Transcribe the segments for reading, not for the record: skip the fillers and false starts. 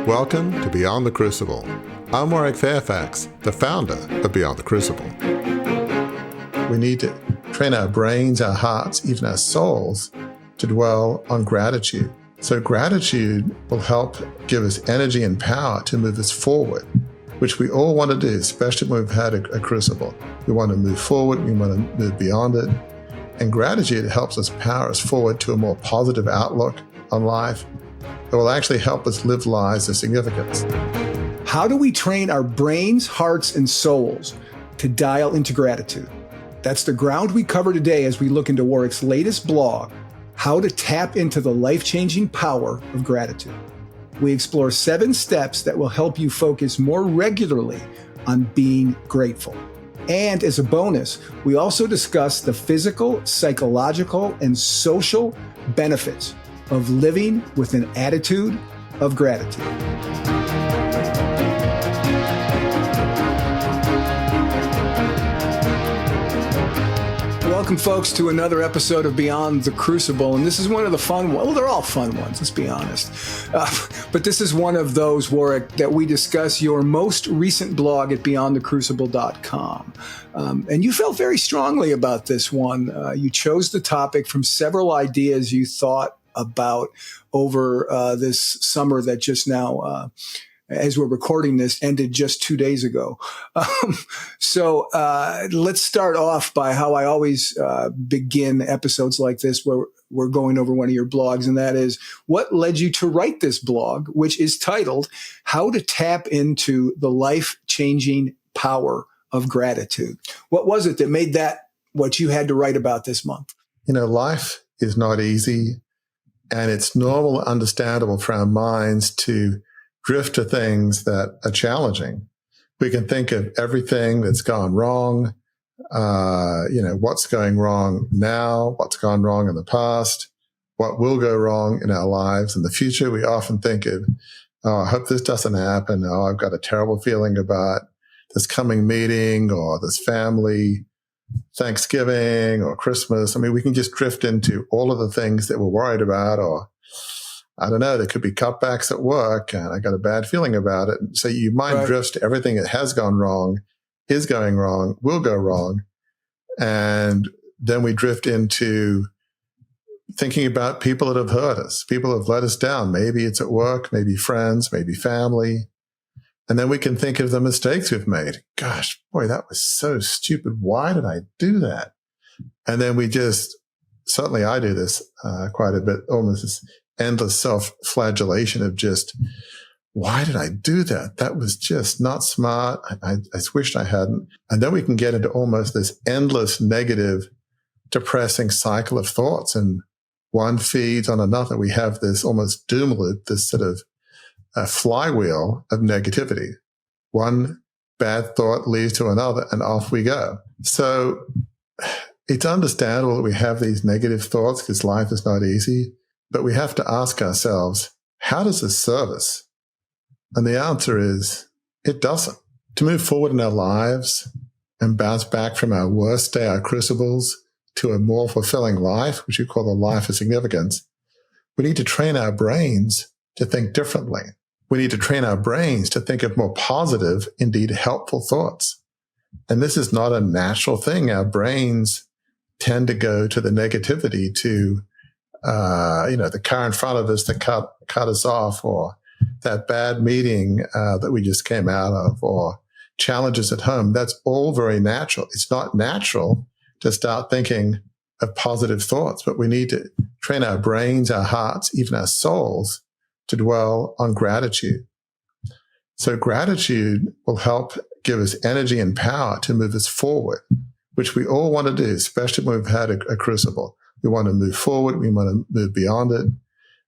Welcome to Beyond the Crucible. I'm Warwick Fairfax, the founder of Beyond the Crucible. We need to train our brains, our hearts, even our souls to dwell on gratitude. So gratitude will help give us energy and power to move us forward, which we all want to do, especially when we've had a crucible. We want to move forward, we want to move beyond it. And gratitude helps us power us forward to a more positive outlook on life. It will actually help us live lives of significance. How do we train our brains, hearts, and souls to dial into gratitude? That's the ground we cover today as we look into Warwick's latest blog, How to Tap into the Life-Changing Power of Gratitude. We explore 7 steps that will help you focus more regularly on being grateful. And as a bonus, we also discuss the physical, psychological, and social benefits of living with an attitude of gratitude. Welcome, folks, to another episode of Beyond the Crucible. And this is one of the fun ones. Well, they're all fun ones, let's be honest. But this is one of those, Warwick, that we discuss your most recent blog at beyondthecrucible.com. And you felt very strongly about this one. You chose the topic from several ideas you thought about over this summer that just now, as we're recording this, ended just 2 days ago. So let's start off by how I always begin episodes like this, where we're going over one of your blogs, and that is, what led you to write this blog, which is titled, How to Tap into the Life-Changing Power of Gratitude. What was it that made that what you had to write about this month? You know, life is not easy, and it's normal and understandable for our minds to drift to things that are challenging. We can think of everything that's gone wrong, what's going wrong now, what's gone wrong in the past, what will go wrong in our lives in the future. We often think of, oh, I hope this doesn't happen. Oh, I've got a terrible feeling about this coming meeting or this family Thanksgiving or Christmas. I mean, we can just drift into all of the things that we're worried about, or I don't know, there could be cutbacks at work and I got a bad feeling about it. So your mind drifts to everything that has gone wrong, is going wrong, will go wrong. And then we drift into thinking about people that have hurt us, people that have let us down. Maybe it's at work, maybe friends, maybe family. And then we can think of the mistakes we've made. Gosh, boy, that was so stupid. Why did I do that? And then we just, certainly I do this quite a bit, almost this endless self-flagellation of just, why did I do that? That was just not smart. I wished I hadn't. And then we can get into almost this endless negative, depressing cycle of thoughts, and one feeds on another. We have this almost doom loop, this sort of a flywheel of negativity. One bad thought leads to another, and off we go. So it's understandable that we have these negative thoughts because life is not easy, but we have to ask ourselves, how does this serve us? And the answer is, it doesn't. To move forward in our lives and bounce back from our worst day, our crucibles, to a more fulfilling life, which we call the life of significance, we need to train our brains to think differently. We need to train our brains to think of more positive, indeed helpful thoughts. And this is not a natural thing. Our brains tend to go to the negativity, to, the car in front of us that cut us off, or that bad meeting that we just came out of, or challenges at home. That's all very natural. It's not natural to start thinking of positive thoughts, but we need to train our brains, our hearts, even our souls to dwell on gratitude. So gratitude will help give us energy and power to move us forward, which we all want to do, especially when we've had a crucible. We want to move forward. We want to move beyond it.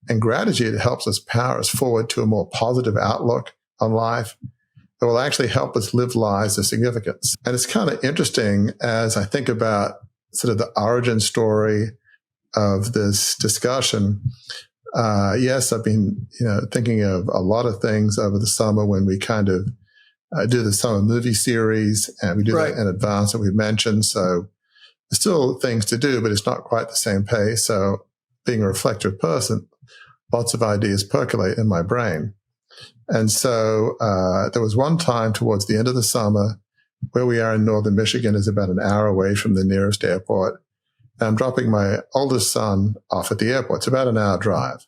And gratitude helps us power us forward to a more positive outlook on life. It will actually help us live lives of significance. And it's kind of interesting as I think about sort of the origin story of this discussion. Yes, I've been, thinking of a lot of things over the summer when we kind of do the summer movie series, and we do that in advance that we mentioned. So there's still things to do, but it's not quite the same pace. So being a reflective person, lots of ideas percolate in my brain. And so there was one time towards the end of the summer, where we are in northern Michigan is about an hour away from the nearest airport. And I'm dropping my oldest son off at the airport. It's about an hour drive.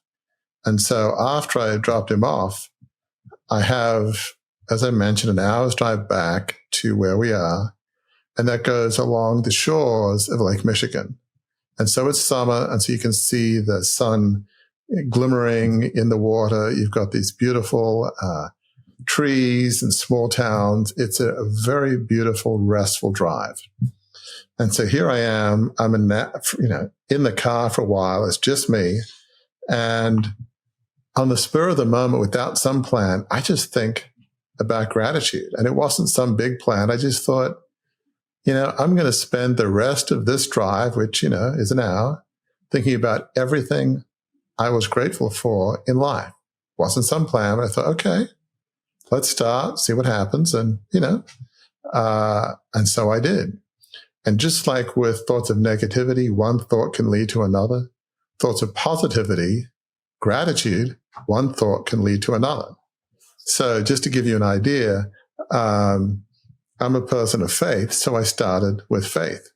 And so after I dropped him off, I have, as I mentioned, an hour's drive back to where we are. And that goes along the shores of Lake Michigan. And so it's summer. And so you can see the sun glimmering in the water. You've got these beautiful trees and small towns. It's a very beautiful, restful drive. And so here I am. I'm in the car for a while. It's just me. And on the spur of the moment, without some plan, I just think about gratitude. And it wasn't some big plan. I just thought, I'm going to spend the rest of this drive, which, is an hour, thinking about everything I was grateful for in life. Wasn't some plan, but I thought, okay, let's start, see what happens. And, and so I did. And just like with thoughts of negativity, one thought can lead to another. Thoughts of positivity, gratitude, one thought can lead to another. So just to give you an idea, I'm a person of faith. So I started with faith.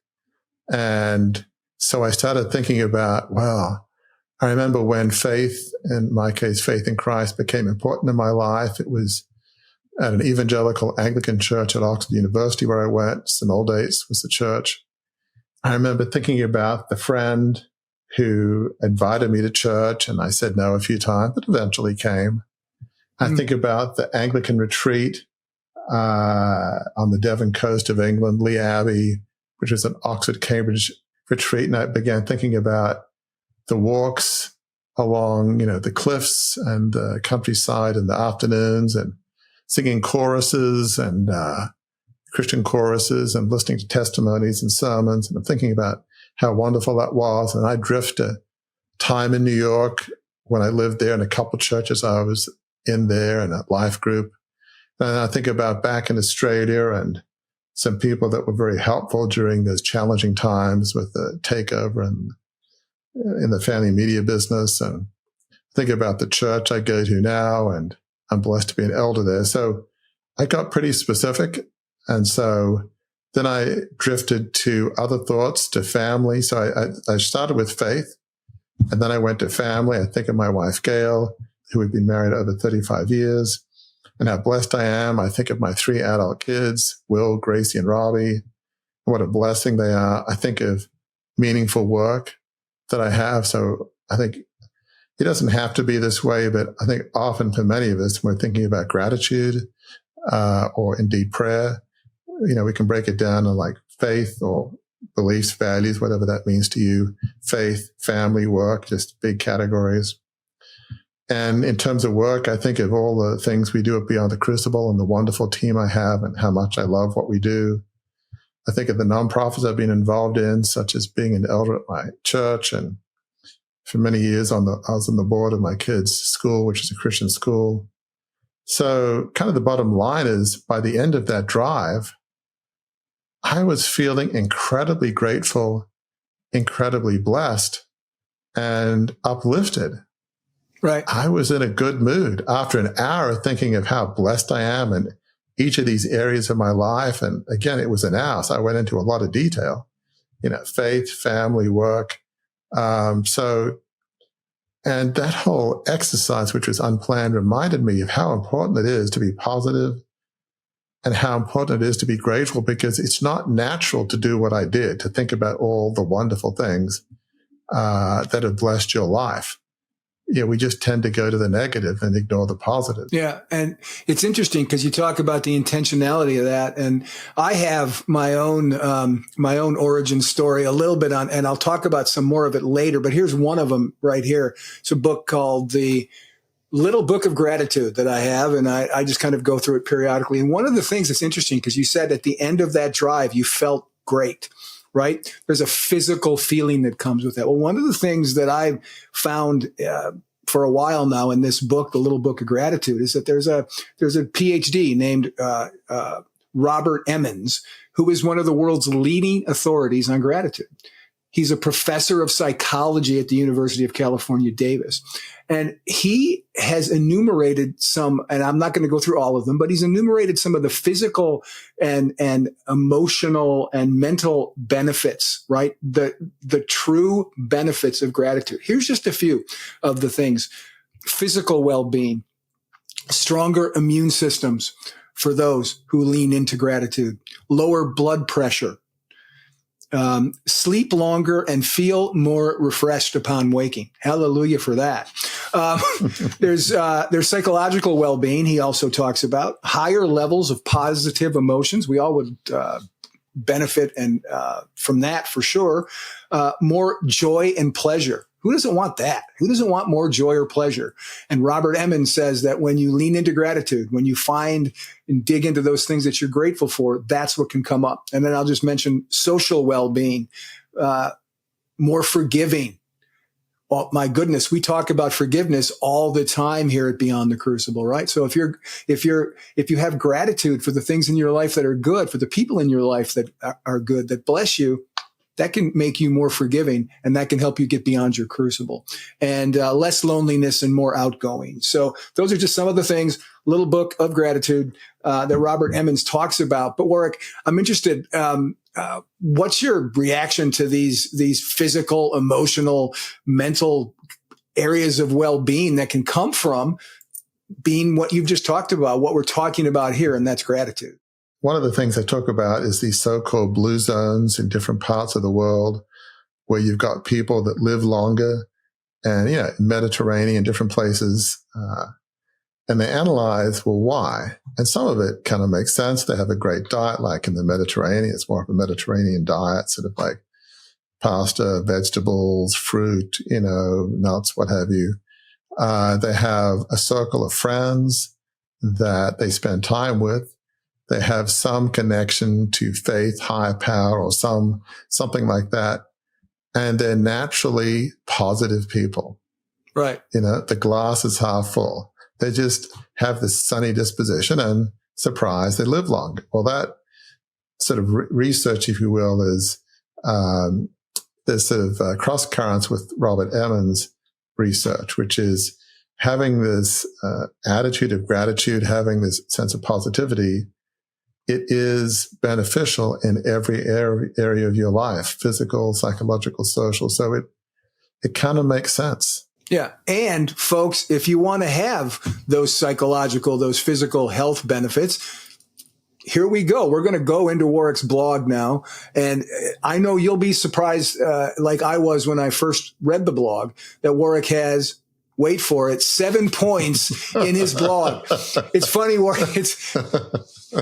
And so I started thinking about, I remember when faith, in my case, faith in Christ, became important in my life. It was at an evangelical Anglican church at Oxford University where I went. St. Aldate's was the church. I remember thinking about the friend who invited me to church, and I said no a few times, but eventually came. I think about the Anglican retreat on the Devon coast of England, Lee Abbey, which was an Oxford-Cambridge retreat, and I began thinking about the walks along, the cliffs and the countryside in the afternoons, and singing choruses and Christian choruses and listening to testimonies and sermons. And I'm thinking about how wonderful that was. And I drift a time in New York when I lived there in a couple of churches I was in there and a life group. And I think about back in Australia and some people that were very helpful during those challenging times with the takeover and in the family media business, and think about the church I go to now, and I'm blessed to be an elder there. So I got pretty specific. And so then I drifted to other thoughts, to family. So I started with faith, and then I went to family. I think of my wife, Gail, who had been married over 35 years, and how blessed I am. I think of my 3 adult kids, Will, Gracie, and Robbie, and what a blessing they are. I think of meaningful work that I have. So I think it doesn't have to be this way, but I think often for many of us, when we're thinking about gratitude or indeed prayer, we can break it down to like faith or beliefs, values, whatever that means to you, faith, family, work, just big categories. And in terms of work, I think of all the things we do at Beyond the Crucible and the wonderful team I have and how much I love what we do. I think of the nonprofits I've been involved in, such as being an elder at my church. And for many years, I was on the board of my kids' school, which is a Christian school. So kind of the bottom line is, by the end of that drive, I was feeling incredibly grateful, incredibly blessed, and uplifted. Right. I was in a good mood after an hour thinking of how blessed I am in each of these areas of my life. And again, it was an hour, so I went into a lot of detail, faith, family, work. And that whole exercise, which was unplanned, reminded me of how important it is to be positive and how important it is to be grateful, because it's not natural to do what I did, to think about all the wonderful things that have blessed your life. We just tend to go to the negative and ignore the positive. Yeah. And it's interesting because you talk about the intentionality of that. And I have my own origin story a little bit on, and I'll talk about some more of it later, but here's one of them right here. It's a book called The Little Book of Gratitude that I have, and I just kind of go through it periodically. And one of the things that's interesting, because you said at the end of that drive, you felt great, right? There's a physical feeling that comes with that. Well, one of the things that I've found for a while now in this book, The Little Book of Gratitude, is that there's a PhD named Robert Emmons, who is one of the world's leading authorities on gratitude. He's a professor of psychology at the University of California, Davis. And he has enumerated some, and I'm not going to go through all of them, but he's enumerated some of the physical and emotional and mental benefits, right? The true benefits of gratitude. Here's just a few of the things. Physical well-being, stronger immune systems for those who lean into gratitude, lower blood pressure, sleep longer and feel more refreshed upon waking. Hallelujah for that. There's psychological well-being. He also talks about higher levels of positive emotions. We all would benefit from that for sure. More joy and pleasure. Who doesn't want that? Who doesn't want more joy or pleasure? And Robert Emmons says that when you lean into gratitude, when you find and dig into those things that you're grateful for, that's what can come up. And then I'll just mention social well-being, more forgiving. Oh my goodness, we talk about forgiveness all the time here at Beyond the Crucible, right? So if you have gratitude for the things in your life that are good, for the people in your life that are good, that bless you, that can make you more forgiving, and that can help you get beyond your crucible, and less loneliness and more outgoing. So those are just some of the things, little book of gratitude that Robert Emmons talks about. But Warwick, I'm interested, what's your reaction to these physical, emotional, mental areas of well-being that can come from being what you've just talked about, what we're talking about here, and that's gratitude? One of the things I talk about is these so-called blue zones in different parts of the world where you've got people that live longer and, Mediterranean, different places. And they analyze, well, why? And some of it kind of makes sense. They have a great diet, like in the Mediterranean. It's more of a Mediterranean diet, sort of like pasta, vegetables, fruit, nuts, what have you. They have a circle of friends that they spend time with. They have some connection to faith, higher power, or something like that. And they're naturally positive people. Right. The glass is half full. They just have this sunny disposition, and surprise, they live longer. Well, that sort of research, if you will, is there's sort of cross currents with Robert Emmons' research, which is having this attitude of gratitude, having this sense of positivity. It is beneficial in every area of your life, physical, psychological, social. So it kind of makes sense. Yeah. And folks, if you want to have those psychological, those physical health benefits, here we go. We're going to go into Warwick's blog now. And I know you'll be surprised, like I was when I first read the blog, that Warwick has, wait for it, 7 points in his blog. It's funny, Warwick.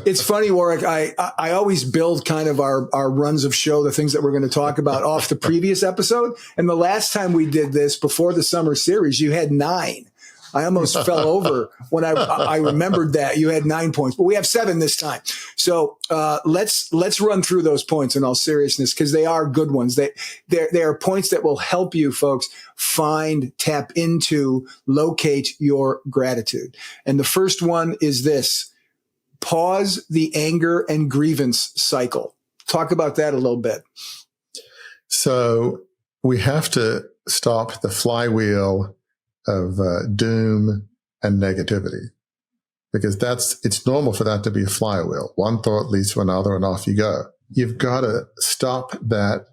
It's funny, Warwick. I always build kind of our runs of show, the things that we're going to talk about off the previous episode. And the last time we did this before the summer series, you had 9. I almost fell over when I remembered that you had 9 points, but we have 7 this time. So let's run through those points in all seriousness, because they are good ones. They are points that will help you folks tap into, locate your gratitude. And the first one is this: pause the anger and grievance cycle. Talk about that a little bit. So we have to stop the flywheel of doom and negativity, because it's normal for that to be a flywheel. One thought leads to another, and off you go. You've got to stop that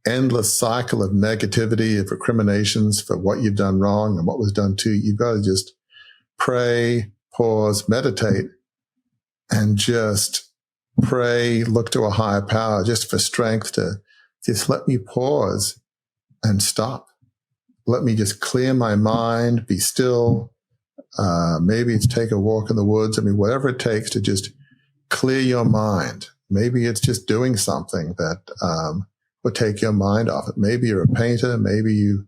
endless cycle of negativity, of recriminations for what you've done wrong and what was done to you. You've got to just pray, pause, meditate, and just pray, look to a higher power just for strength to just let me pause and stop. Let me just clear my mind, be still. Maybe it's take a walk in the woods. I mean, whatever it takes to just clear your mind. Maybe it's just doing something that would take your mind off it. Maybe you're a painter. Maybe you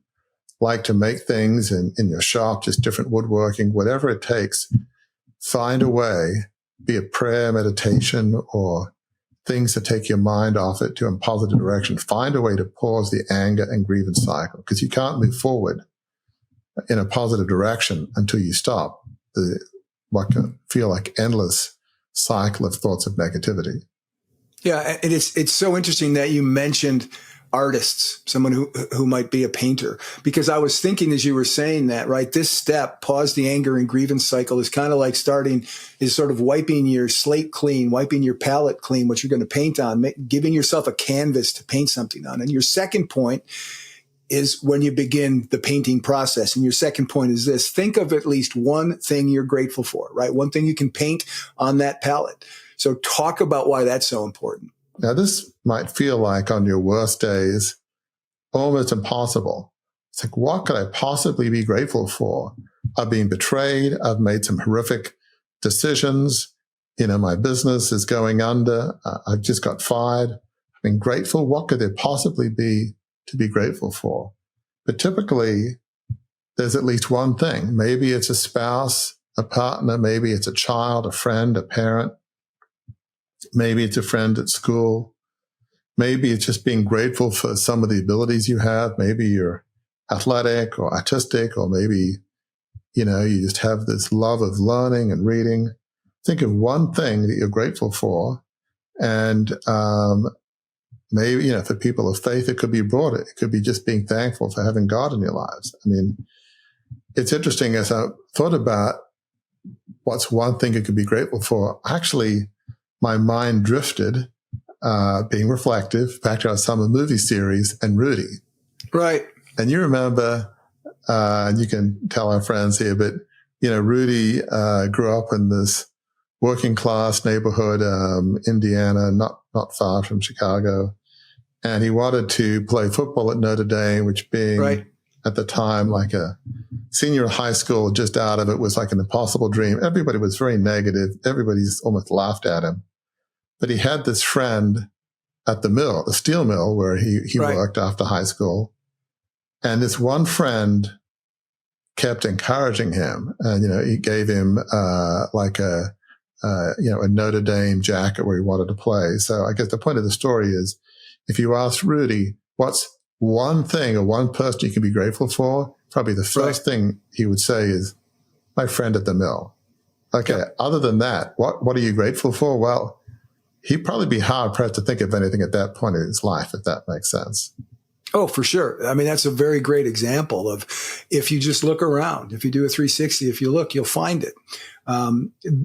like to make things in your shop, just different woodworking, whatever it takes. Find a way, be it prayer, meditation, or things that take your mind off it to a positive direction. Find a way to pause the anger and grievance cycle, because you can't move forward in a positive direction until you stop what can feel like endless cycle of thoughts of negativity. Yeah, and it's so interesting that you mentioned artists, someone who might be a painter. Because I was thinking as you were saying that, right, this step, pause the anger and grievance cycle, is kind of like sort of wiping your slate clean, wiping your palette clean, what you're going to paint on, giving yourself a canvas to paint something on. And your second point is when you begin the painting process. And your second point is this: think of at least one thing you're grateful for, right? One thing you can paint on that palette. So talk about why that's so important. Now, this might feel like on your worst days, almost impossible. It's like, what could I possibly be grateful for? I've been betrayed. I've made some horrific decisions. My business is going under. I've just got fired. I've been grateful. What could there possibly be to be grateful for? But typically, there's at least one thing. Maybe it's a spouse, a partner. Maybe it's a child, a friend, a parent. Maybe it's a friend at school. Maybe it's just being grateful for some of the abilities you have. Maybe you're athletic or artistic, or maybe, you just have this love of learning and reading. Think of one thing that you're grateful for. And maybe, for people of faith, it could be broader. It could be just being thankful for having God in your lives. I mean, it's interesting as I thought about what's one thing you could be grateful for. Actually, my mind drifted, being reflective, back to our summer movie series and Rudy. Right. And you remember, and you can tell our friends here, but, Rudy grew up in this working class neighborhood, Indiana, not far from Chicago. And he wanted to play football at Notre Dame, which being right. at the time like a senior high school, just out of it, was like an impossible dream. Everybody was very negative. Everybody's almost laughed at him. But he had this friend at the mill, the steel mill, where he right. worked after high school. And this one friend kept encouraging him. And, he gave him a Notre Dame jacket where he wanted to play. So I guess the point of the story is, if you ask Rudy, what's one thing or one person you can be grateful for, probably the first thing he would say is, my friend at the mill. Okay. Yeah. Other than that, what are you grateful for? Well, he'd probably be hard pressed to think of anything at that point in his life, if that makes sense. Oh, for sure. I mean, that's a very great example of, if you just look around, if you do a 360, if you look, you'll find it.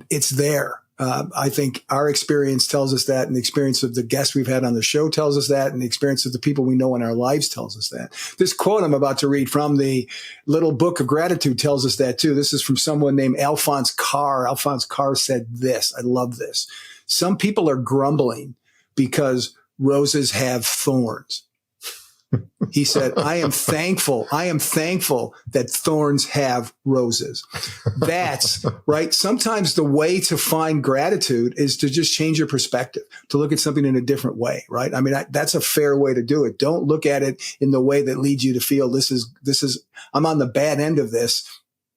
It's there. I think our experience tells us that, and the experience of the guests we've had on the show tells us that, and the experience of the people we know in our lives tells us that. This quote I'm about to read from the Little Book of Gratitude tells us that too. This is from someone named Alphonse Carr. Alphonse Carr said this. I love this. Some people are grumbling because roses have thorns. He said, I am thankful that thorns have roses. That's right. Sometimes the way to find gratitude is to just change your perspective, to look at something in a different way, right? I mean, that's a fair way to do it. Don't look at it in the way that leads you to feel this is, I'm on the bad end of this.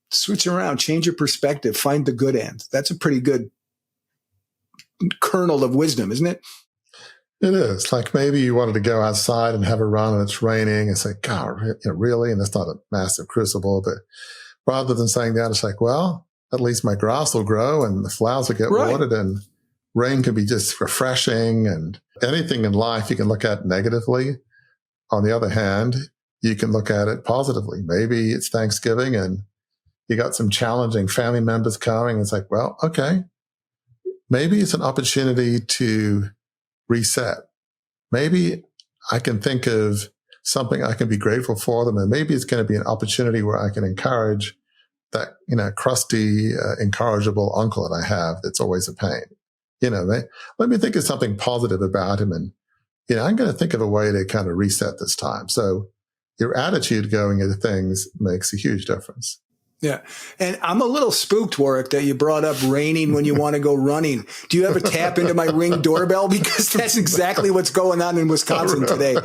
Switch around, change your perspective, find the good end. That's a pretty good kernel of wisdom, isn't it? It is. Like, maybe you wanted to go outside and have a run and it's raining. It's like, God, really? And it's not a massive crucible. But rather than saying that, it's like, well, at least my grass will grow and the flowers will get watered, and rain can be just refreshing. And anything in life you can look at negatively. On the other hand, you can look at it positively. Maybe it's Thanksgiving and you got some challenging family members coming. It's like, well, okay, maybe it's an opportunity to reset. Maybe I can think of something I can be grateful for them. And maybe it's going to be an opportunity where I can encourage that, crusty, incorrigible uncle that I have that's always a pain. Let me think of something positive about him. And, I'm going to think of a way to kind of reset this time. So your attitude going into things makes a huge difference. Yeah. And I'm a little spooked, Warwick, that you brought up raining when you want to go running. Do you ever tap into my Ring doorbell? Because that's exactly what's going on in Wisconsin today.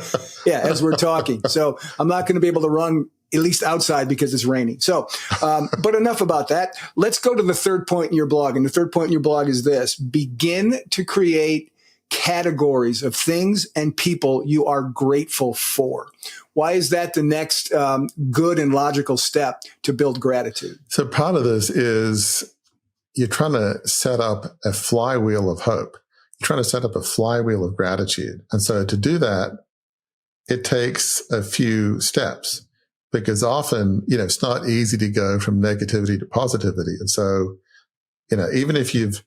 Yeah, as we're talking. So I'm not going to be able to run, at least outside, because it's raining. So, but enough about that. Let's go to the third point in your blog. And the third point in your blog is this: begin to create categories of things and people you are grateful for. Why is that the next good and logical step to build gratitude? So part of this is you're trying to set up a flywheel of hope. You're trying to set up a flywheel of gratitude. And so to do that, it takes a few steps because often, it's not easy to go from negativity to positivity. And so, even if you've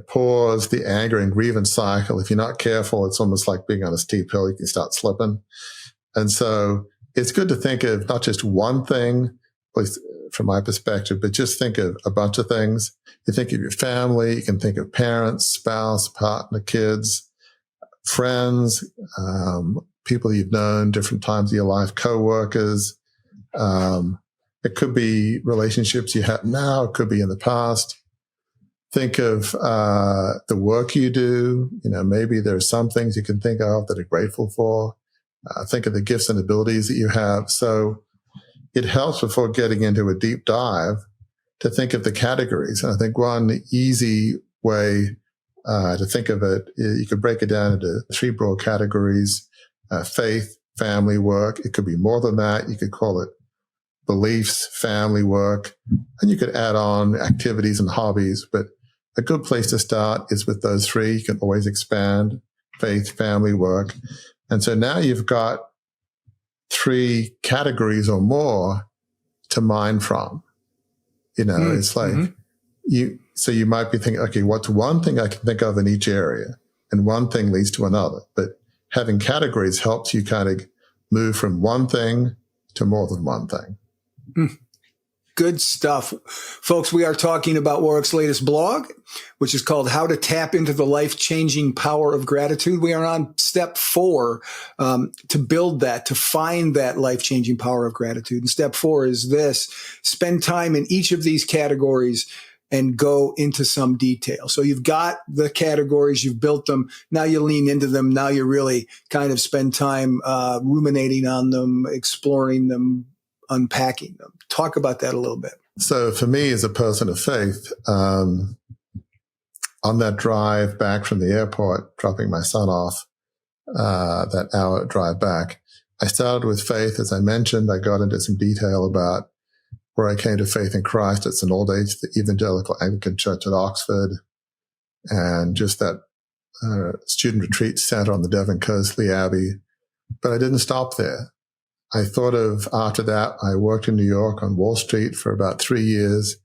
paused the anger and grievance cycle, if you're not careful, it's almost like being on a steep hill. You can start slipping. And so it's good to think of not just one thing, at least from my perspective, but just think of a bunch of things. You think of your family, you can think of parents, spouse, partner, kids, friends, people you've known different times of your life, co-workers. It could be relationships you have now. It could be in the past. Think of the work you do. Maybe there are some things you can think of that are grateful for. Think of the gifts and abilities that you have. So it helps before getting into a deep dive to think of the categories. And I think one easy way to think of it, you could break it down into three broad categories: faith, family, work. It could be more than that. You could call it beliefs, family, work, and you could add on activities and hobbies. But a good place to start is with those three. You can always expand: faith, family, work. And so now you've got three categories or more to mine from. It's like so you might be thinking, okay, what's one thing I can think of in each area? And one thing leads to another. But having categories helps you kind of move from one thing to more than one thing. Good stuff. Folks, we are talking about Warwick's latest blog, which is called How to Tap into the Life-Changing Power of Gratitude. We are on step 4 to build that, to find that life-changing power of gratitude. And step 4 is this: spend time in each of these categories and go into some detail. So you've got the categories, you've built them. Now you lean into them. Now you really kind of spend time ruminating on them, exploring them, unpacking them. Talk about that a little bit. So for me, as a person of faith, on that drive back from the airport, dropping my son off, that hour drive back, I started with faith. As I mentioned, I got into some detail about where I came to faith in Christ. It's an old age, the Evangelical Anglican Church at Oxford, and just that student retreat center on the Devon Coast, Lee Abbey. But I didn't stop there. I thought of, after that, I worked in New York on Wall Street for about 3 years.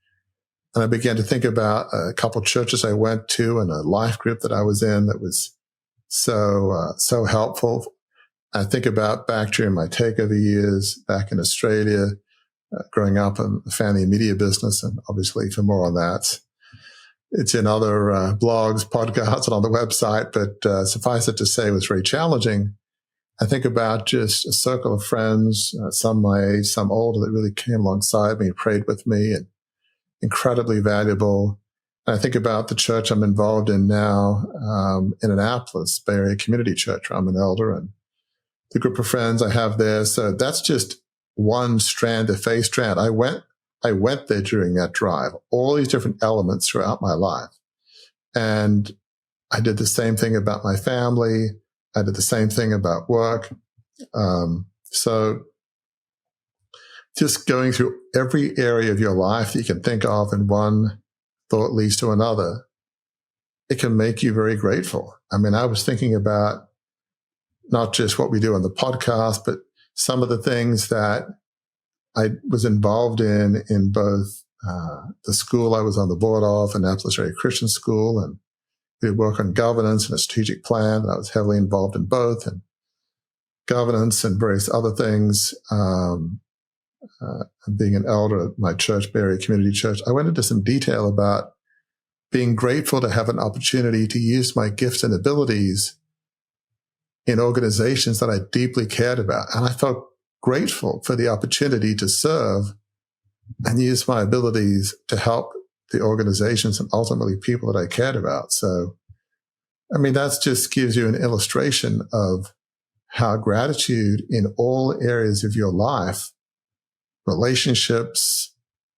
And I began to think about a couple of churches I went to and a life group that I was in that was so helpful. I think about back during my takeover years back in Australia, growing up in the family and media business. And obviously for more on that, it's in other blogs, podcasts, and on the website. But suffice it to say, it was very challenging. I think about just a circle of friends, some my age, some older, that really came alongside me and prayed with me, and incredibly valuable. And I think about the church I'm involved in now, in Annapolis, Bay Area Community Church, where I'm an elder, and the group of friends I have there. So that's just one strand of faith strand. I went there during that drive, all these different elements throughout my life. And I did the same thing about my family. I did the same thing about work. So just going through every area of your life that you can think of, and one thought leads to another, it can make you very grateful. I mean, I was thinking about not just what we do on the podcast, but some of the things that I was involved in both the school I was on the board of, Annapolis Area Christian School, and we work on governance and a strategic plan. And I was heavily involved in both, and governance and various other things. Being an elder at my church, Bay Area Community Church, I went into some detail about being grateful to have an opportunity to use my gifts and abilities in organizations that I deeply cared about. And I felt grateful for the opportunity to serve and use my abilities to help the organizations and ultimately people that I cared about. So, I mean, that just gives you an illustration of how gratitude in all areas of your life, relationships,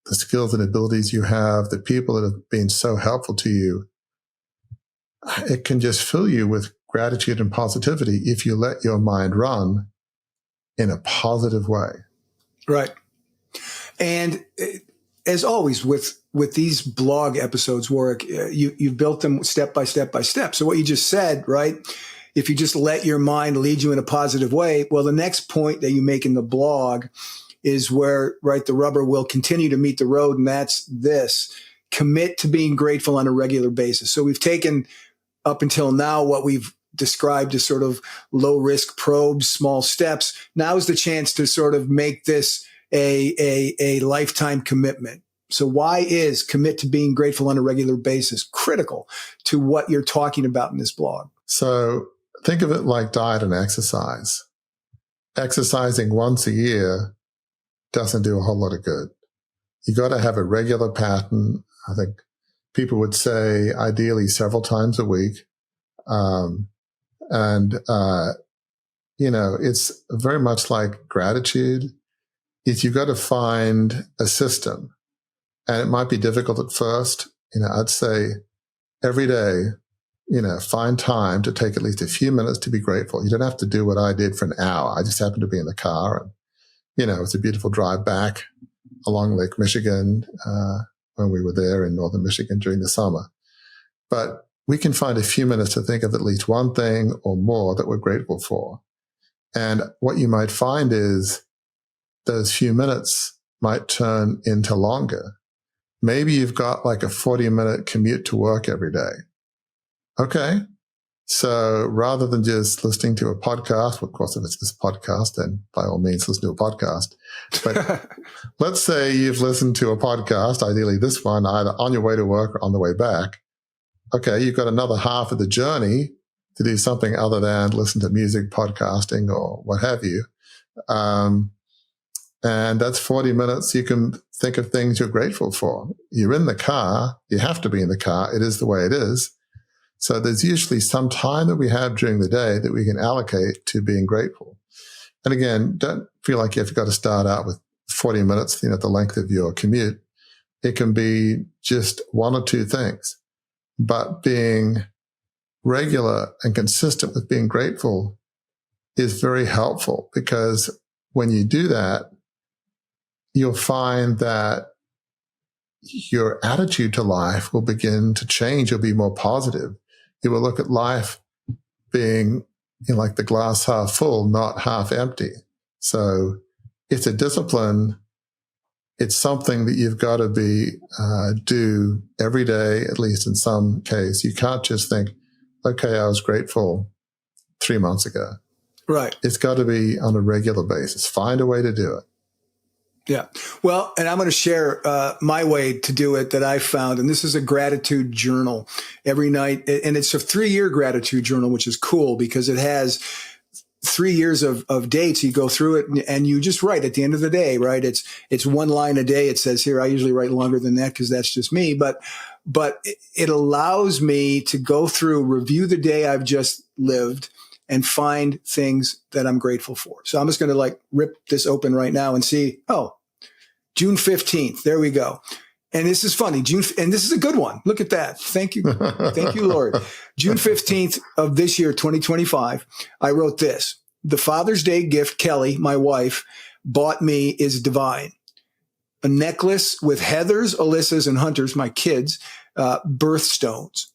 the skills and abilities you have, the people that have been so helpful to you, it can just fill you with gratitude and positivity if you let your mind run in a positive way. Right. And as always, with these blog episodes, Warwick, you've built them step by step by step. So what you just said, right, if you just let your mind lead you in a positive way, well, the next point that you make in the blog is where, right, the rubber will continue to meet the road. And that's this: commit to being grateful on a regular basis. So we've taken up until now what we've described as sort of low risk probes, small steps. Now is the chance to sort of make this a lifetime commitment. So why is commit to being grateful on a regular basis critical to what you're talking about in this blog? So think of it like diet and exercise. Exercising once a year doesn't do a whole lot of good. You got to have a regular pattern. I think people would say ideally several times a week. It's very much like gratitude. Is you've got to find a system, and it might be difficult at first. I'd say every day, find time to take at least a few minutes to be grateful. You don't have to do what I did for an hour. I just happened to be in the car, and, it's a beautiful drive back along Lake Michigan, when we were there in northern Michigan during the summer. But we can find a few minutes to think of at least one thing or more that we're grateful for. And what you might find is those few minutes might turn into longer. Maybe you've got like a 40-minute commute to work every day. Okay. So rather than just listening to a podcast, well, of course, if it's this podcast, then by all means, listen to a podcast. But let's say you've listened to a podcast, ideally this one, either on your way to work or on the way back. Okay, you've got another half of the journey to do something other than listen to music, podcasting, or what have you. And that's 40 minutes. You can think of things you're grateful for. You're in the car. You have to be in the car. It is the way it is. So there's usually some time that we have during the day that we can allocate to being grateful. And again, don't feel like you've got to start out with 40 minutes, the length of your commute. It can be just one or two things. But being regular and consistent with being grateful is very helpful, because when you do that, you'll find that your attitude to life will begin to change. You'll be more positive. You will look at life being like the glass half full, not half empty. So it's a discipline. It's something that you've got to do every day, at least in some case. You can't just think, okay, I was grateful 3 months ago. Right. It's got to be on a regular basis. Find a way to do it. Yeah. Well, and I'm going to share my way to do it that I found. And this is a gratitude journal every night. And it's a 3-year gratitude journal, which is cool because it has 3 years of dates. You go through it and you just write at the end of the day, right? It's one line a day. It says here, I usually write longer than that because that's just me. But it allows me to go through, review the day I've just lived, and find things that I'm grateful for. So I'm just going to rip this open right now and see, June 15th. There we go. And this is funny. And this is a good one. Look at that. Thank you. Thank you, Lord. June 15th of this year, 2025, I wrote this: the Father's Day gift Kelly, my wife, bought me is divine. A necklace with Heather's, Alyssa's, and Hunter's, my kids, birthstones.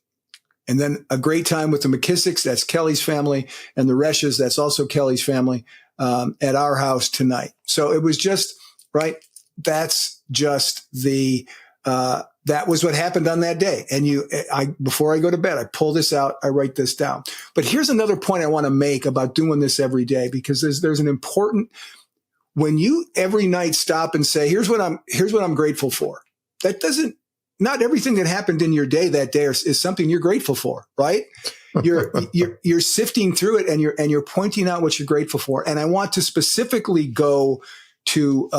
And then a great time with the McKissicks, that's Kelly's family, and the Reshas, that's also Kelly's family, at our house tonight. So it was just, right, that's just that was what happened on that day. And before I go to bed, I pull this out, I write this down. But here's another point I want to make about doing this every day, because there's an important, when you every night stop and say, here's what I'm grateful for. That doesn't, not everything that happened in your day that day is something you're grateful for, right? You're sifting through it and you're pointing out what you're grateful for. And I want to specifically go to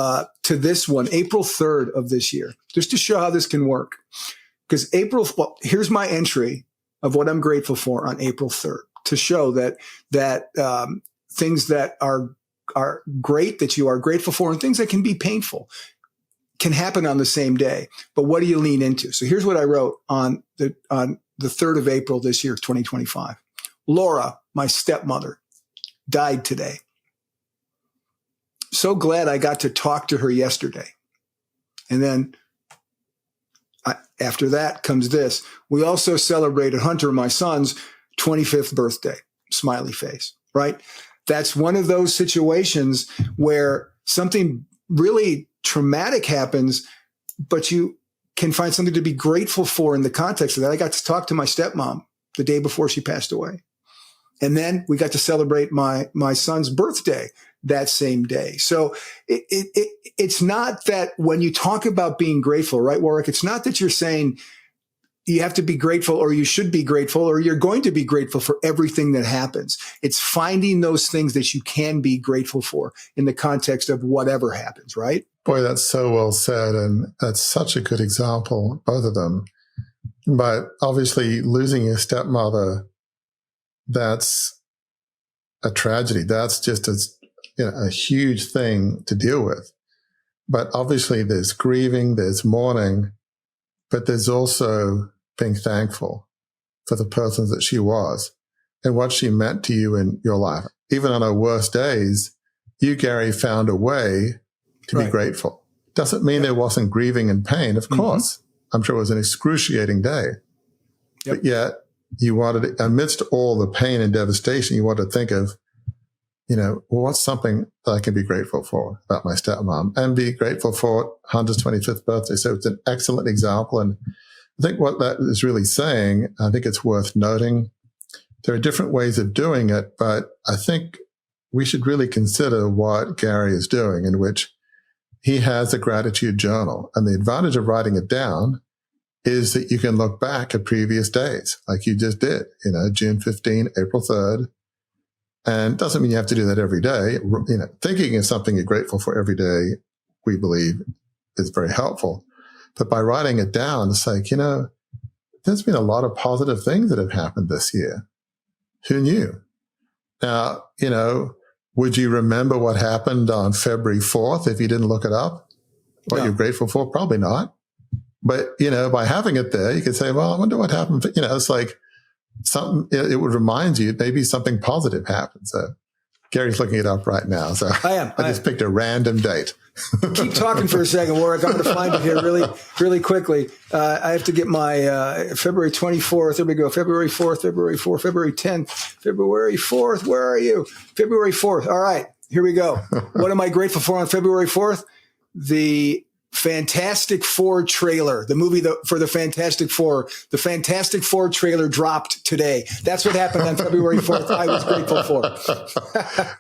this one, April 3rd of this year, just to show how this can work. Because here's my entry of what I'm grateful for on April 3rd, to show that things that are great, that you are grateful for, and things that can be painful can happen on the same day. But what do you lean into? So here's what I wrote on the 3rd of April this year, 2025. Laura, my stepmother, died today. So glad I got to talk to her yesterday. And then after that comes this. We also celebrated Hunter, my son's 25th birthday. smiley face, right? That's one of those situations where something really traumatic happens, but you can find something to be grateful for in the context of that. I got to talk to my stepmom the day before she passed away. And then we got to celebrate my son's birthday that same day. So it's not that when you talk about being grateful, right, Warwick, it's not that you're saying you have to be grateful or you should be grateful or you're going to be grateful for everything that happens. It's finding those things that you can be grateful for in the context of whatever happens, right? Boy, that's so well said. And that's such a good example, both of them. But obviously losing your stepmother, that's a tragedy. That's just a huge thing to deal with. But obviously there's grieving, there's mourning, but there's also being thankful for the person that she was and what she meant to you in your life. Even on her worst days, you, Gary, found a way to be grateful. Doesn't mean there wasn't grieving and pain, of course. I'm sure it was an excruciating day. Yep. But yet you wanted, amidst all the pain and devastation, you wanted to think of, well, what's something that I can be grateful for about my stepmom and be grateful for Hunter's 25th birthday. So it's an excellent example. And I think what that is really saying, I think it's worth noting. There are different ways of doing it, but I think we should really consider what Gary is doing, in which he has a gratitude journal. And the advantage of writing it down is that you can look back at previous days, like you just did, June 15, April 3rd. And it doesn't mean you have to do that every day. Thinking of something you're grateful for every day, we believe, is very helpful. But by writing it down, it's like, there's been a lot of positive things that have happened this year. Who knew? Now, would you remember what happened on February 4th if you didn't look it up? What you're grateful for? Probably not. But, by having it there, you could say, well, I wonder what happened. It's like something, it would remind you maybe something positive happened. So Gary's looking it up right now. So I just picked a random date. Keep talking for a second, Warwick. I'm going to find it here really quickly. I have to get my February 24th. There we go. February 4th, February 4th, February 10th, February 4th. Where are you? February 4th. All right, here we go. What am I grateful for on February 4th? The Fantastic Four trailer, the movie for the Fantastic Four. The Fantastic Four trailer dropped today. That's what happened on February 4th. I was grateful for.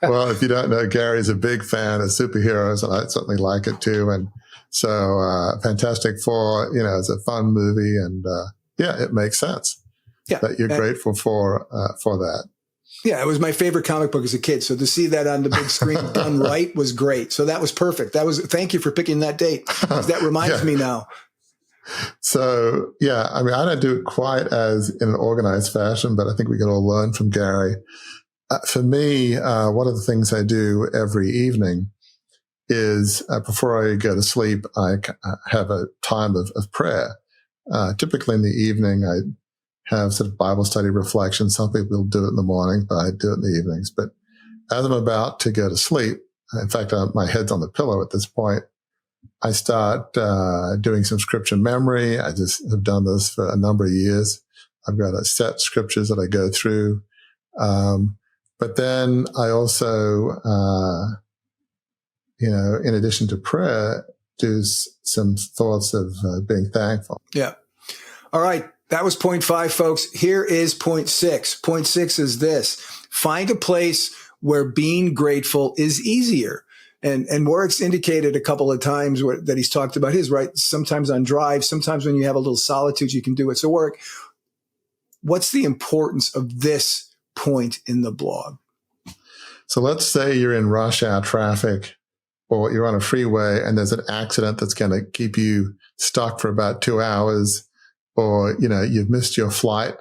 Well, if you don't know, Gary's a big fan of superheroes, and I certainly like it too. And so Fantastic Four, is a fun movie, and it makes sense that you're grateful for that. Yeah, it was my favorite comic book as a kid. So to see that on the big screen done right was great. So that was perfect. Thank you for picking that date. That reminds me now. So, I don't do it quite as in an organized fashion, but I think we can all learn from Gary. For me, one of the things I do every evening is before I go to sleep, I have a time of prayer. Typically in the evening, I have sort of Bible study reflection. Some people do it in the morning, but I do it in the evenings. But as I'm about to go to sleep, in fact, my head's on the pillow at this point, I start doing some scripture memory. I just have done this for a number of years. I've got a set scriptures that I go through. But then I also, in addition to prayer, do some thoughts of being thankful. Yeah. All right. That was point 5, folks. Here is point 6. Point 6 is this: find a place where being grateful is easier. And Warwick's indicated a couple of times that he's talked about his, right? Sometimes on drive, sometimes when you have a little solitude, you can do it. So Warwick, what's the importance of this point in the blog? So let's say you're in rush hour traffic, or you're on a freeway and there's an accident that's going to keep you stuck for about 2 hours. Or, you've missed your flight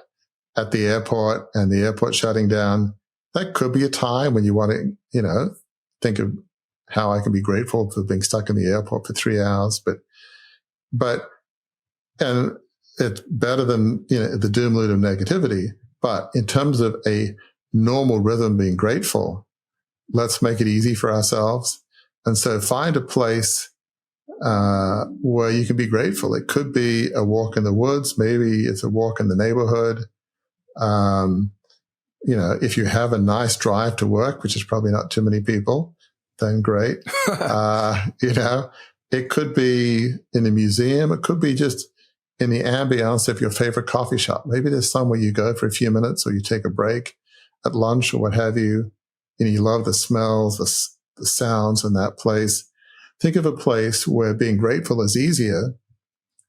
at the airport and the airport's shutting down. That could be a time when you want to, think of how I can be grateful for being stuck in the airport for 3 hours. And it's better than, the doom loop of negativity. But in terms of a normal rhythm being grateful, let's make it easy for ourselves. And so find a place where you can be grateful. It could be a walk in the woods. Maybe it's a walk in the neighborhood. if you have a nice drive to work, which is probably not too many people, then great. It could be in a museum. It could be just in the ambience of your favorite coffee shop. Maybe there's somewhere you go for a few minutes, or you take a break at lunch or what have you. You love the smells, the sounds in that place. Think of a place where being grateful is easier,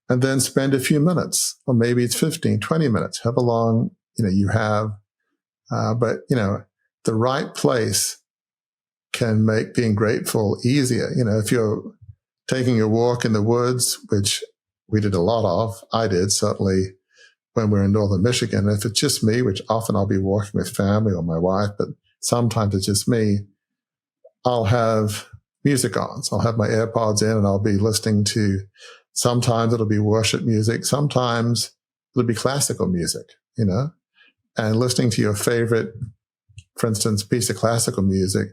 and then spend a few minutes, or maybe it's 15, 20 minutes, however long, you have. But the right place can make being grateful easier. If you're taking a walk in the woods, which we did a lot of, I did certainly when we're in northern Michigan. If it's just me, which often I'll be walking with family or my wife, but sometimes it's just me, I'll have music on. So I'll have my AirPods in and I'll be listening to, sometimes it'll be worship music. Sometimes it'll be classical music, and listening to your favorite, for instance, piece of classical music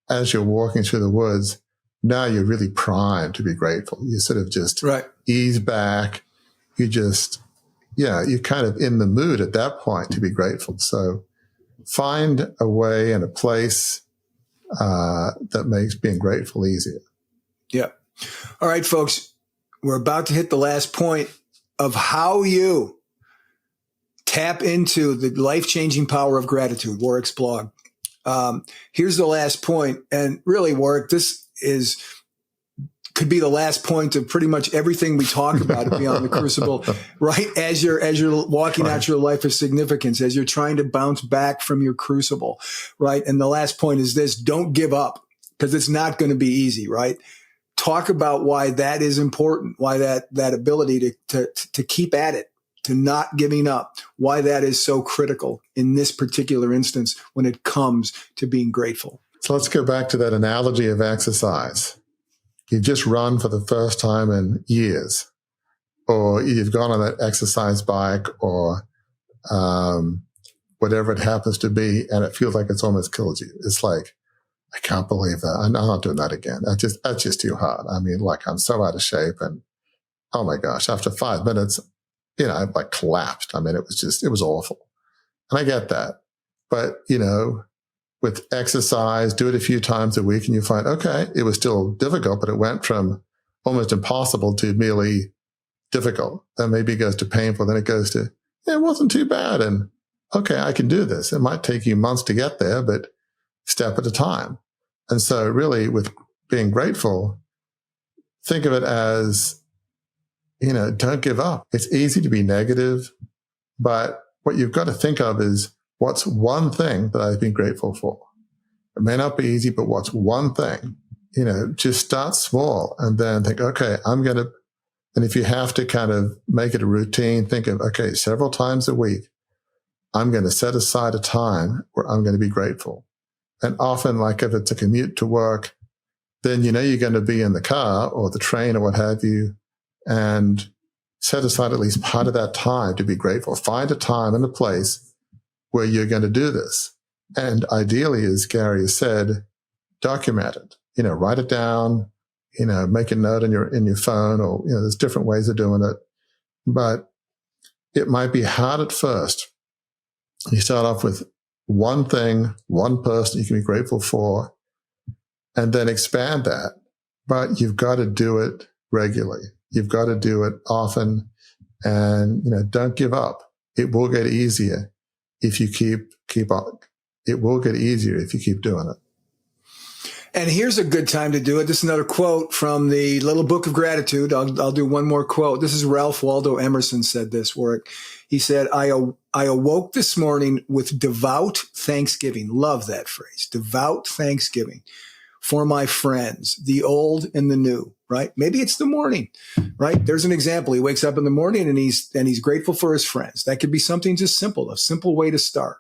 as you're walking through the woods. Now you're really primed to be grateful. You sort of just ease back. You just, you're kind of in the mood at that point to be grateful. So find a way and a place that makes being grateful easier. Yeah. All right, folks, we're about to hit the last point of how you tap into the life-changing power of gratitude, Warwick's blog. Here's the last point. And really, Warwick, this could be the last point of pretty much everything we talk about at Beyond the Crucible, right? As you're walking out your life of significance, as you're trying to bounce back from your crucible, right? And the last point is this: don't give up, because it's not going to be easy, right? Talk about why that is important, why that ability to keep at it, to not giving up, why that is so critical in this particular instance when it comes to being grateful. So let's go back to that analogy of exercise. You've just run for the first time in years, or you've gone on that exercise bike, or whatever it happens to be, and it feels like it's almost killed you. It's like, I can't believe that. I'm not doing that again. That's just too hard. I mean, like, I'm so out of shape, and oh my gosh, after 5 minutes, I collapsed. I mean, it was awful. And I get that. But, with exercise, do it a few times a week, and you find, okay, it was still difficult, but it went from almost impossible to merely difficult. Then maybe it goes to painful. Then it goes to, it wasn't too bad. And okay, I can do this. It might take you months to get there, but step at a time. And so really, with being grateful, think of it as, don't give up. It's easy to be negative, but what you've got to think of is, what's one thing that I've been grateful for? It may not be easy, but what's one thing? Just start small and then think, okay, and if you have to kind of make it a routine, think of, okay, several times a week, I'm going to set aside a time where I'm going to be grateful. And often, like if it's a commute to work, then you're going to be in the car or the train or what have you, and set aside at least part of that time to be grateful. Find a time and a place where you're going to do this. And ideally, as Gary has said, document it, write it down, make a note in your phone, or, there's different ways of doing it, but it might be hard at first. You start off with one thing, one person you can be grateful for, and then expand that. But you've got to do it regularly. You've got to do it often, and, don't give up. It will get easier if you keep on. It will get easier if you keep doing it. And here's a good time to do it. This is another quote from the Little Book of Gratitude. I'll do one more quote. This is Ralph Waldo Emerson said this, Warwick. He said, I awoke this morning with devout thanksgiving. Love that phrase. Devout thanksgiving for my friends, the old and the new, right? Maybe it's the morning, right? There's an example. He wakes up in the morning and he's grateful for his friends. That could be something just simple, a simple way to start.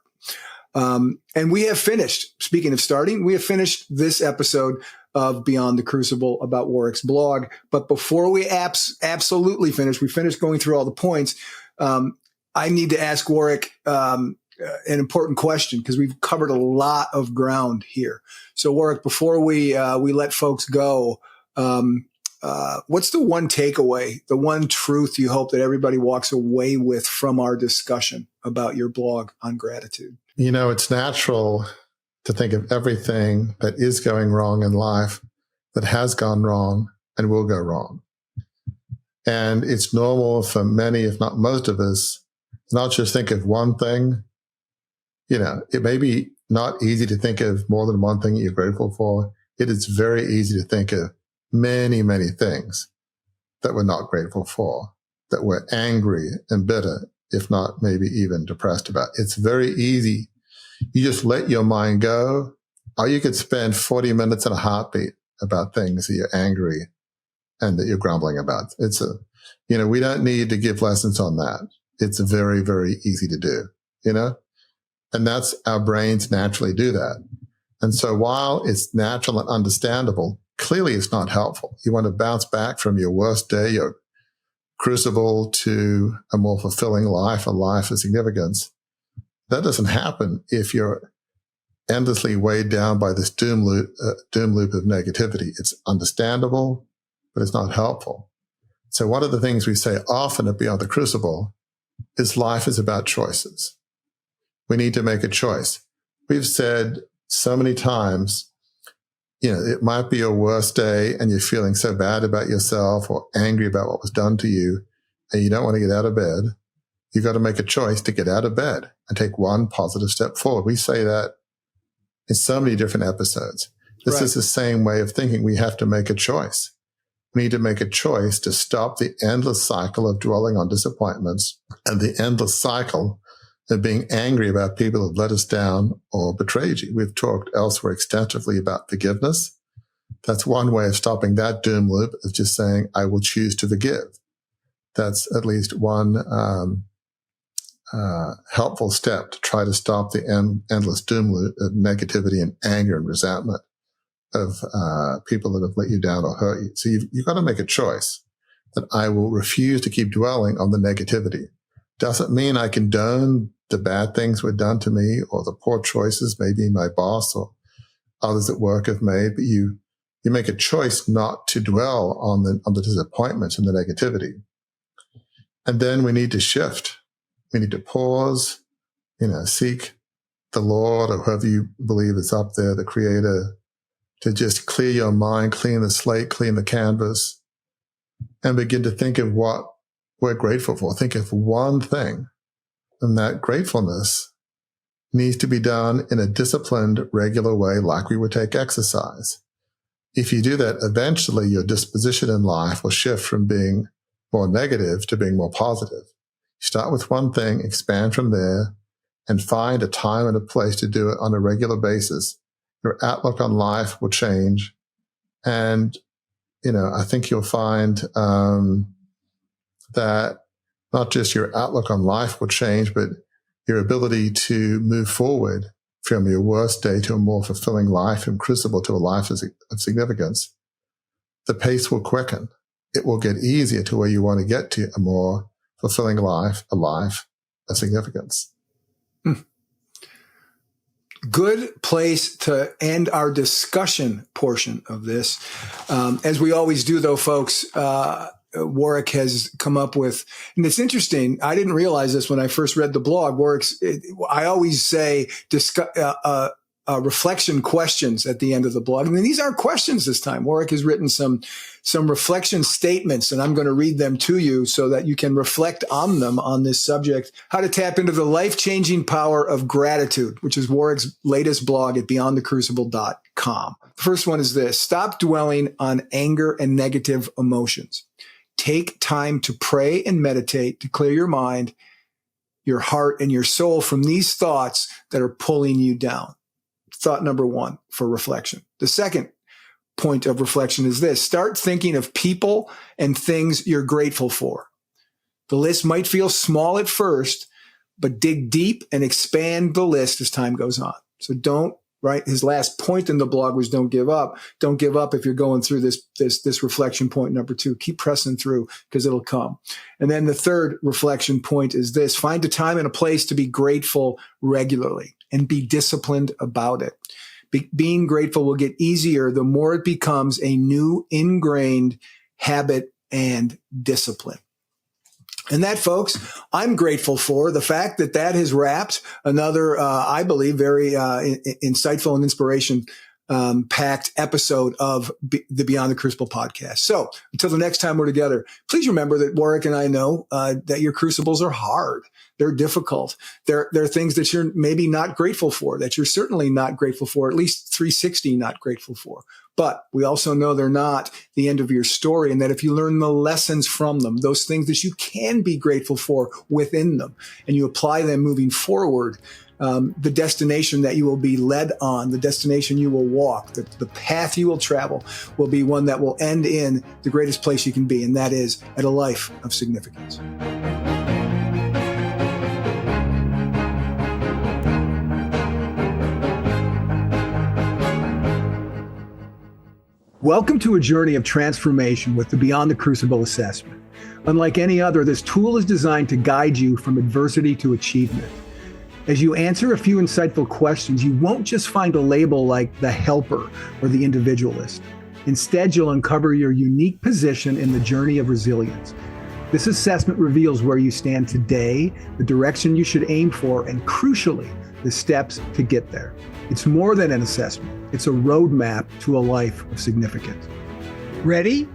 And we have finished, speaking of starting, we have finished this episode of Beyond the Crucible about Warwick's blog. But before we absolutely finish, we finished going through all the points. I need to ask Warwick an important question, because we've covered a lot of ground here. So Warwick, before we let folks go, what's the one takeaway, the one truth you hope that everybody walks away with from our discussion about your blog on gratitude? It's natural to think of everything that is going wrong in life, that has gone wrong and will go wrong. And it's normal for many, if not most of us, to not just think of one thing. It may be not easy to think of more than one thing you're grateful for. It is very easy to think of many, many things that we're not grateful for, that we're angry and bitter, if not maybe even depressed about. It's very easy. You just let your mind go, or you could spend 40 minutes in a heartbeat about things that you're angry and that you're grumbling about. We don't need to give lessons on that. It's very, very easy to do, and that's our brains naturally do that. And so while it's natural and understandable, clearly it's not helpful. You want to bounce back from your worst day, your crucible, to a more fulfilling life, a life of significance. That doesn't happen if you're endlessly weighed down by this doom loop of negativity. It's understandable, but it's not helpful. So one of the things we say often at Beyond the Crucible is life is about choices. We need to make a choice. We've said so many times, it might be your worst day and you're feeling so bad about yourself or angry about what was done to you, and you don't want to get out of bed. You've got to make a choice to get out of bed and take one positive step forward. We say that in so many different episodes. This is the same way of thinking. We have to make a choice. We need to make a choice to stop the endless cycle of dwelling on disappointments and the endless cycle of being angry about people who've let us down or betrayed you. We've talked elsewhere extensively about forgiveness. That's one way of stopping that doom loop, of just saying, I will choose to forgive. That's at least one helpful step to try to stop the endless doom loop of negativity and anger and resentment of people that have let you down or hurt you. So you've got to make a choice that I will refuse to keep dwelling on the negativity. Doesn't mean I condone the bad things were done to me or the poor choices maybe my boss or others at work have made, but you make a choice not to dwell on the disappointments and the negativity. And then we need to shift. We need to pause, seek the Lord or whoever you believe is up there, the Creator, to just clear your mind, clean the slate, clean the canvas, and begin to think of what we're grateful for. Think of one thing, and that gratefulness needs to be done in a disciplined, regular way, like we would take exercise. If you do that, eventually your disposition in life will shift from being more negative to being more positive. Start with one thing, expand from there, and find a time and a place to do it on a regular basis. Your outlook on life will change. And, I think you'll find that not just your outlook on life will change, but your ability to move forward from your worst day to a more fulfilling life and crucible to a life of significance. The pace will quicken. It will get easier to where you want to get to a more fulfilling life, a life of significance. Good place to end our discussion portion of this. As we always do, though, folks, Warwick has come up with, and it's interesting. I didn't realize this when I first read the blog. I always say reflection questions at the end of the blog. I mean, these aren't questions this time. Warwick has written some reflection statements, and I'm going to read them to you so that you can reflect on them on this subject. How to tap into the life-changing power of gratitude, which is Warwick's latest blog at beyondthecrucible.com. The first one is this: stop dwelling on anger and negative emotions. Take time to pray and meditate to clear your mind, your heart, and your soul from these thoughts that are pulling you down. Thought number one for reflection. The second point of reflection is this: start thinking of people and things you're grateful for. The list might feel small at first, but dig deep and expand the list as time goes on. So his last point in the blog was don't give up. Don't give up if you're going through this reflection point number two. Keep pressing through because it'll come. And then the third reflection point is this: find a time and a place to be grateful regularly and be disciplined about it. Being grateful will get easier the more it becomes a new ingrained habit and discipline. And that, folks, I'm grateful for the fact that has wrapped another, I believe, very insightful and inspiration packed episode of the Beyond the Crucible podcast. So until the next time we're together, please remember that Warwick and I know that your crucibles are hard. They're difficult. They're things that you're maybe not grateful for, that you're certainly not grateful for, at least 360 not grateful for. But we also know they're not the end of your story, and that if you learn the lessons from them, those things that you can be grateful for within them, and you apply them moving forward, the destination that you will be led on, the destination you will walk, the path you will travel will be one that will end in the greatest place you can be, and that is at a life of significance. Welcome to a journey of transformation with the Beyond the Crucible assessment. Unlike any other, this tool is designed to guide you from adversity to achievement. As you answer a few insightful questions, you won't just find a label like the helper or the individualist. Instead, you'll uncover your unique position in the journey of resilience. This assessment reveals where you stand today, the direction you should aim for, and crucially, the steps to get there. It's more than an assessment. It's a roadmap to a life of significance. Ready?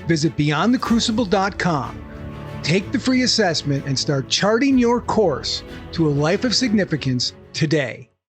Visit beyondthecrucible.com. Take the free assessment and start charting your course to a life of significance today.